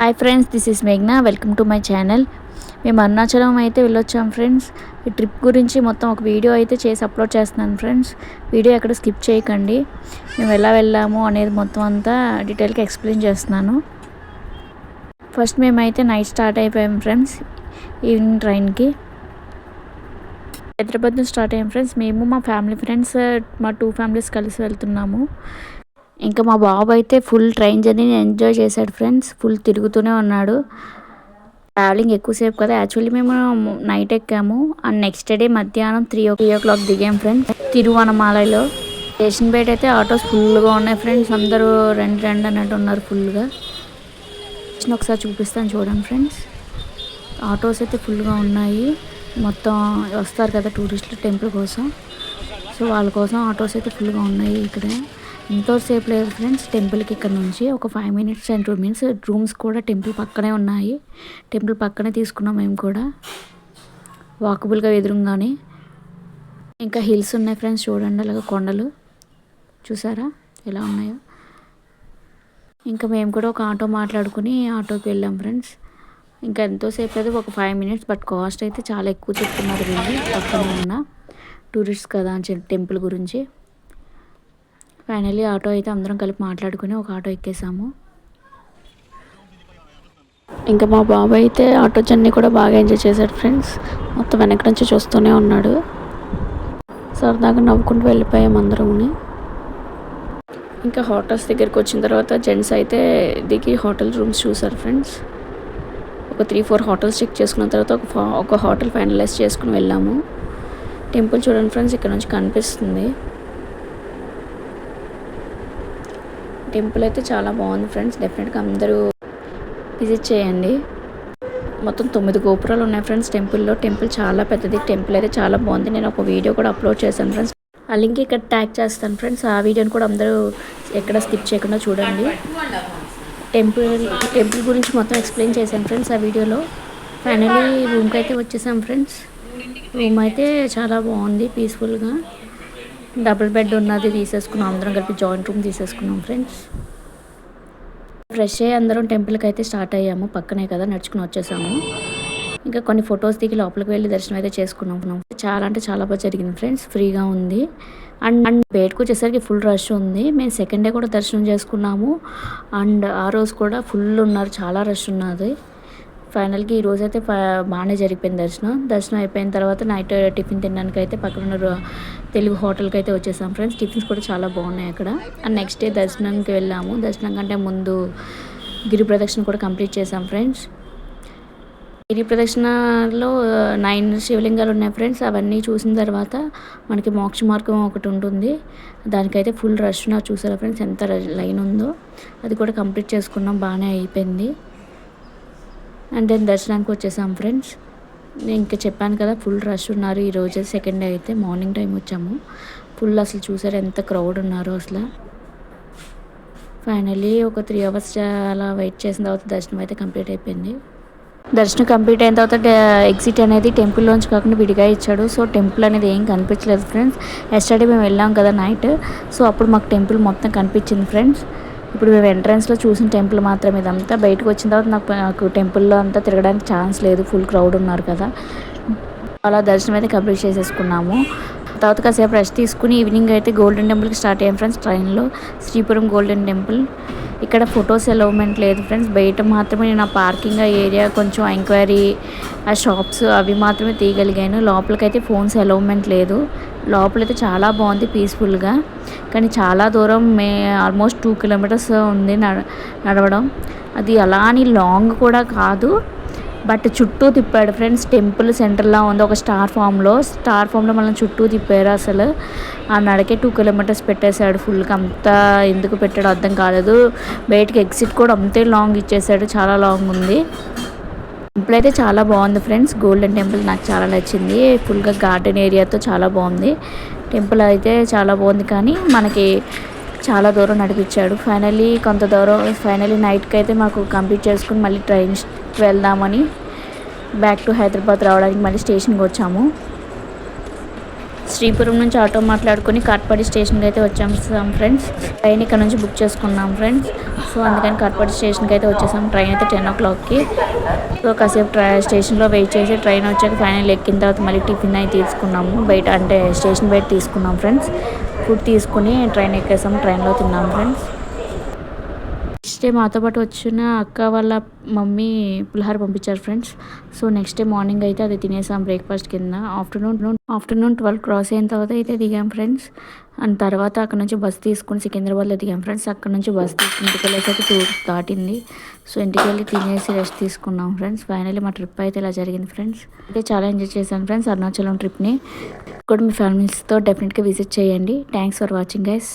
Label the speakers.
Speaker 1: Hi friends, this is మేఘ్నా. Welcome to my channel. మేము అరుణాచలం అయితే వెళ్ళొచ్చాం ఫ్రెండ్స్. ఈ ట్రిప్ గురించి మొత్తం ఒక వీడియో అయితే చేసి అప్లోడ్ చేస్తున్నాను ఫ్రెండ్స్. వీడియో ఎక్కడ స్కిప్ చేయకండి. మేము ఎలా వెళ్ళాము అనేది మొత్తం అంతా డీటెయిల్గా ఎక్స్ప్లెయిన్ చేస్తున్నాను. ఫస్ట్ మేమైతే నైట్ స్టార్ట్ అయిపోయాం ఫ్రెండ్స్. ఈవినింగ్ ట్రైన్కి హైదరాబాద్ నుంచి స్టార్ట్ అయ్యాం ఫ్రెండ్స్. మేము మా ఫ్యామిలీ ఫ్రెండ్స్ మా 2 ఫ్యామిలీస్ కలిసి వెళ్తున్నాము. ఇంకా మా బాబు అయితే ఫుల్ ట్రైన్ జర్నీని ఎంజాయ్ చేశాడు ఫ్రెండ్స్. ఫుల్ తిరుగుతూనే ఉన్నాడు. ట్రావెలింగ్ ఎక్కువసేపు కదా. యాక్చువల్లీ మేము నైట్ ఎక్కాము అండ్ నెక్స్ట్ డే మధ్యాహ్నం 3 o'clock దిగాం ఫ్రెండ్స్ తిరువనమాలలో. స్టేషన్ బయట అయితే ఆటోస్ ఫుల్గా ఉన్నాయి ఫ్రెండ్స్. అందరూ రండి అన్నట్టు ఉన్నారు ఫుల్గా. ఒకసారి చూపిస్తాను చూడండి ఫ్రెండ్స్. ఆటోస్ అయితే ఫుల్గా ఉన్నాయి. మొత్తం వస్తారు కదా టూరిస్టులు టెంపుల్ కోసం. సో వాళ్ళ కోసం ఆటోస్ అయితే ఫుల్గా ఉన్నాయి. ఇక్కడ ఎంతోసేపు లేదు ఫ్రెండ్స్ టెంపుల్కి. ఇక్కడ నుంచి ఒక 5 minutes and 2 minutes. రూమ్స్ కూడా టెంపుల్ పక్కనే ఉన్నాయి. టెంపుల్ పక్కనే తీసుకున్నాం మేము కూడా, వాకబుల్గా ఎదురుగానే. ఇంకా హిల్స్ ఉన్నాయి ఫ్రెండ్స్, చూడండి అలాగే కొండలు చూసారా ఎలా ఉన్నాయో. ఇంకా మేము కూడా ఒక ఆటో మాట్లాడుకుని ఆటోకి వెళ్ళాం ఫ్రెండ్స్. ఇంకా ఎంతోసేపు లేదు, ఒక 5 minutes. బట్ కాస్ట్ అయితే చాలా ఎక్కువ చెప్తున్నారు వీళ్ళు, పక్కన ఉన్న టూరిస్ట్ కదా అని చెప్పి టెంపుల్ గురించి. ఫైనల్లీ ఆటో అయితే అందరం కలిపి మాట్లాడుకుని ఒక ఆటో ఎక్కేసాము. ఇంకా మా బాబు అయితే ఆటో జర్నీ కూడా బాగా ఎంజాయ్ చేశాడు ఫ్రెండ్స్. మొత్తం వెనక నుంచి చూస్తూనే ఉన్నాడు. సరదాగా నవ్వుకుంటూ వెళ్ళిపోయాం అందరూని. ఇంకా హోటల్స్ దగ్గరికి వచ్చిన తర్వాత జెంట్స్ అయితే దిగి హోటల్ రూమ్స్ చూసారు ఫ్రెండ్స్. ఒక 3-4 హోటల్స్ చెక్ చేసుకున్న తర్వాత ఒక హోటల్ ఫైనలైజ్ చేసుకుని వెళ్ళాము. టెంపుల్ చూడండి ఫ్రెండ్స్, ఇక్కడ నుంచి కనిపిస్తుంది. టెంపుల్ అయితే చాలా బాగుంది ఫ్రెండ్స్. డెఫినెట్గా అందరూ విజిట్ చేయండి. మొత్తం 9 గోపురాలు ఉన్నాయి ఫ్రెండ్స్ టెంపుల్లో. టెంపుల్ చాలా పెద్దది. టెంపుల్ అయితే చాలా బాగుంది. నేను ఒక వీడియో కూడా అప్లోడ్ చేశాను ఫ్రెండ్స్. ఆ లింక్ ఇక్కడ ట్యాగ్ చేస్తాను ఫ్రెండ్స్. ఆ వీడియోని కూడా అందరూ ఎక్కడ స్కిప్ చేయకుండా చూడండి. టెంపుల్ గురించి మొత్తం ఎక్స్ప్లెయిన్ చేశాను ఫ్రెండ్స్ ఆ వీడియోలో. ఫైనలీ రూమ్కి అయితే వచ్చేసాం ఫ్రెండ్స్. రూమ్ అయితే చాలా బాగుంది, పీస్ఫుల్గా. డబుల్ బెడ్ ఉన్నది తీసేసుకున్నాం. అందరం కలిపి జాయింట్ రూమ్ తీసేసుకున్నాం ఫ్రెండ్స్. ఫ్రెష్ అయ్యి అందరం టెంపుల్కి అయితే స్టార్ట్ అయ్యాము. పక్కనే కదా, నడుచుకుని వచ్చేసాము. ఇంకా కొన్ని ఫొటోస్ దిగి లోపలికి వెళ్ళి దర్శనం అయితే చేసుకున్నాం. చాలా అంటే చాలా బాగా జరిగింది ఫ్రెండ్స్. ఫ్రీగా ఉంది. అండ్ బయటకు వచ్చేసరికి ఫుల్ రష్ ఉంది. మేము సెకండ్ డే కూడా దర్శనం చేసుకున్నాము. అండ్ ఆ రోజు కూడా ఫుల్ ఉన్నారు, చాలా రష్ ఉన్నది. ఫైనల్గా ఈ రోజు అయితే బాగానే జరిగిపోయింది దర్శనం అయిపోయిన తర్వాత నైట్ టిఫిన్ తినడానికి అయితే పక్కన తెలుగు హోటల్కి అయితే వచ్చేసాం ఫ్రెండ్స్. టిఫిన్స్ కూడా చాలా బాగున్నాయి అక్కడ. అండ్ నెక్స్ట్ డే దర్శనంకి వెళ్ళాము. దర్శనం కంటే ముందు గిరి ప్రదక్షిణ కూడా కంప్లీట్ చేసాం ఫ్రెండ్స్. గిరి ప్రదక్షిణలో 9 శివలింగాలు ఉన్నాయి ఫ్రెండ్స్. అవన్నీ చూసిన తర్వాత మనకి మోక్ష మార్గం ఒకటి ఉంటుంది. దానికైతే ఫుల్ రష్ ఉన్నారు చూసారా ఫ్రెండ్స్, ఎంత లైన్ ఉందో. అది కూడా కంప్లీట్ చేసుకున్నాం, బాగానే అయిపోయింది. అండ్ దెన్ దర్శనానికి వచ్చేసాం ఫ్రెండ్స్. నేను ఇంకా చెప్పాను కదా ఫుల్ రష్ ఉన్నారు. ఈరోజు సెకండ్ డే అయితే మార్నింగ్ టైం వచ్చాము. ఫుల్ అసలు చూసారు ఎంత క్రౌడ్ ఉన్నారో అసలు. ఫైనల్లీ ఒక 3 hours అలా వెయిట్ చేసిన తర్వాత దర్శనం అయితే కంప్లీట్ అయిపోయింది. దర్శనం కంప్లీట్ అయిన తర్వాత ఎగ్జిట్ అనేది టెంపుల్లోంచి కాకుండా విడిగా ఇచ్చాడు. సో టెంపుల్ అనేది ఏం కనిపించలేదు ఫ్రెండ్స్. ఎస్టర్డే మేము వెళ్ళాం కదా నైట్, సో అప్పుడు మాకు టెంపుల్ మొత్తం కనిపించింది ఫ్రెండ్స్. ఇప్పుడు మేము ఎంట్రన్స్లో చూసిన టెంపుల్ మాత్రం ఇదంతా. బయటకు వచ్చిన తర్వాత నాకు టెంపుల్లో అంతా తిరగడానికి ఛాన్స్ లేదు, ఫుల్ క్రౌడ్ ఉన్నారు కదా. అలా దర్శనం అయితే కంప్లీట్ చేసేసుకున్నాము. తర్వాత కాసేపు రెస్ట్ తీసుకుని ఈవినింగ్ అయితే గోల్డెన్ టెంపుల్కి స్టార్ట్ అయ్యాం ఫ్రెండ్స్ ట్రైన్లో. Sripuram golden temple. ఇక్కడ ఫొటోస్ అలౌమెంట్ లేదు ఫ్రెండ్స్. బయట మాత్రమే నేను ఆ పార్కింగ్ ఏరియా, కొంచెం ఎంక్వైరీ, ఆ షాప్స్ అవి మాత్రమే తీయగలిగాను. లోపలికైతే ఫోన్స్ అలౌమెంట్ లేదు. లోపలైతే చాలా బాగుంది పీస్ఫుల్గా. కానీ చాలా దూరం, ఆల్మోస్ట్ 2 kilometers ఉంది నడవడం. అది అలా అని లాంగ్ కూడా కాదు, బట్ చుట్టూ తిప్పాడు ఫ్రెండ్స్. టెంపుల్ సెంటర్లా ఉంది, ఒక స్టార్ ఫామ్లో మనం చుట్టూ తిప్పారు. అసలు ఆ నడకే 2 kilometers పెట్టేశాడు ఫుల్గా. అంతా ఎందుకు పెట్టాడో అర్థం కాలేదు. బయటకి ఎగ్జిట్ కూడా అంతే లాంగ్ ఇచ్చేసాడు, చాలా లాంగ్ ఉంది. టెంపుల్ అయితే చాలా బాగుంది ఫ్రెండ్స్. గోల్డెన్ టెంపుల్ నాకు చాలా నచ్చింది. ఫుల్గా గార్డెన్ ఏరియాతో చాలా బాగుంది. టెంపుల్ అయితే చాలా బాగుంది, కానీ మనకి చాలా దూరం నడిపించాడు. ఫైనల్లీ నైట్కి అయితే మాకు కంప్లీట్ చేసుకుని మళ్ళీ ట్రైన్కి వెళ్దామని బ్యాక్ టు హైదరాబాద్ రావడానికి మళ్ళీ స్టేషన్కి వచ్చాము. శ్రీపురం నుంచి ఆటో మాట్లాడుకుని కాట్పాడి స్టేషన్కి అయితే వచ్చాం ఫ్రెండ్స్. ట్రైన్ ఇక్కడ నుంచి బుక్ చేసుకున్నాం ఫ్రెండ్స్. సో అందుకని కాట్పాడి స్టేషన్కి అయితే వచ్చేసాం. ట్రైన్ అయితే 10 o'clockకి. సో కాసేపు స్టేషన్లో వెయిట్ చేసి ట్రైన్ వచ్చాక ఫైనల్ ఎక్కిన తర్వాత మళ్ళీ టిఫిన్ అయితే తీసుకున్నాము బయట, అంటే స్టేషన్ బయట తీసుకున్నాం ఫ్రెండ్స్. ఫుడ్ తీసుకుని ట్రైన్ ఎక్కేసాము. ట్రైన్లో తిన్నాం ఫ్రెండ్స్. నెక్స్ట్ డే మాతో పాటు వచ్చిన అక్క వాళ్ళ మమ్మీ పులిహార పంపించారు friends. So next day morning అయితే అది తినేసాం బ్రేక్ఫాస్ట్ కింద. ఆఫ్టర్నూన్ 12 క్రాస్ అయిన తర్వాత అయితే దిగాం ఫ్రెండ్స్. అండ్ తర్వాత అక్కడ నుంచి బస్ తీసుకుని సికింద్రాబాద్లో దిగాం ఫ్రెండ్స్. అక్కడ నుంచి బస్ తీసుకుని ఇంటికి వెళ్ళేసరికి 2 దాటింది. సో ఇంటికి వెళ్ళి తినేసి రెస్ట్ తీసుకున్నాం ఫ్రెండ్స్. ఫైనల్లీ మా ట్రిప్ అయితే ఇలా జరిగింది ఫ్రెండ్స్. అయితే చాలా ఎంజాయ్ చేశాను ఫ్రెండ్స్ అరుణాచలం ట్రిప్ని. కూడా మీ ఫ్యామిలీస్తో డెఫినెట్గా విజిట్ చేయండి. Thanks for watching guys.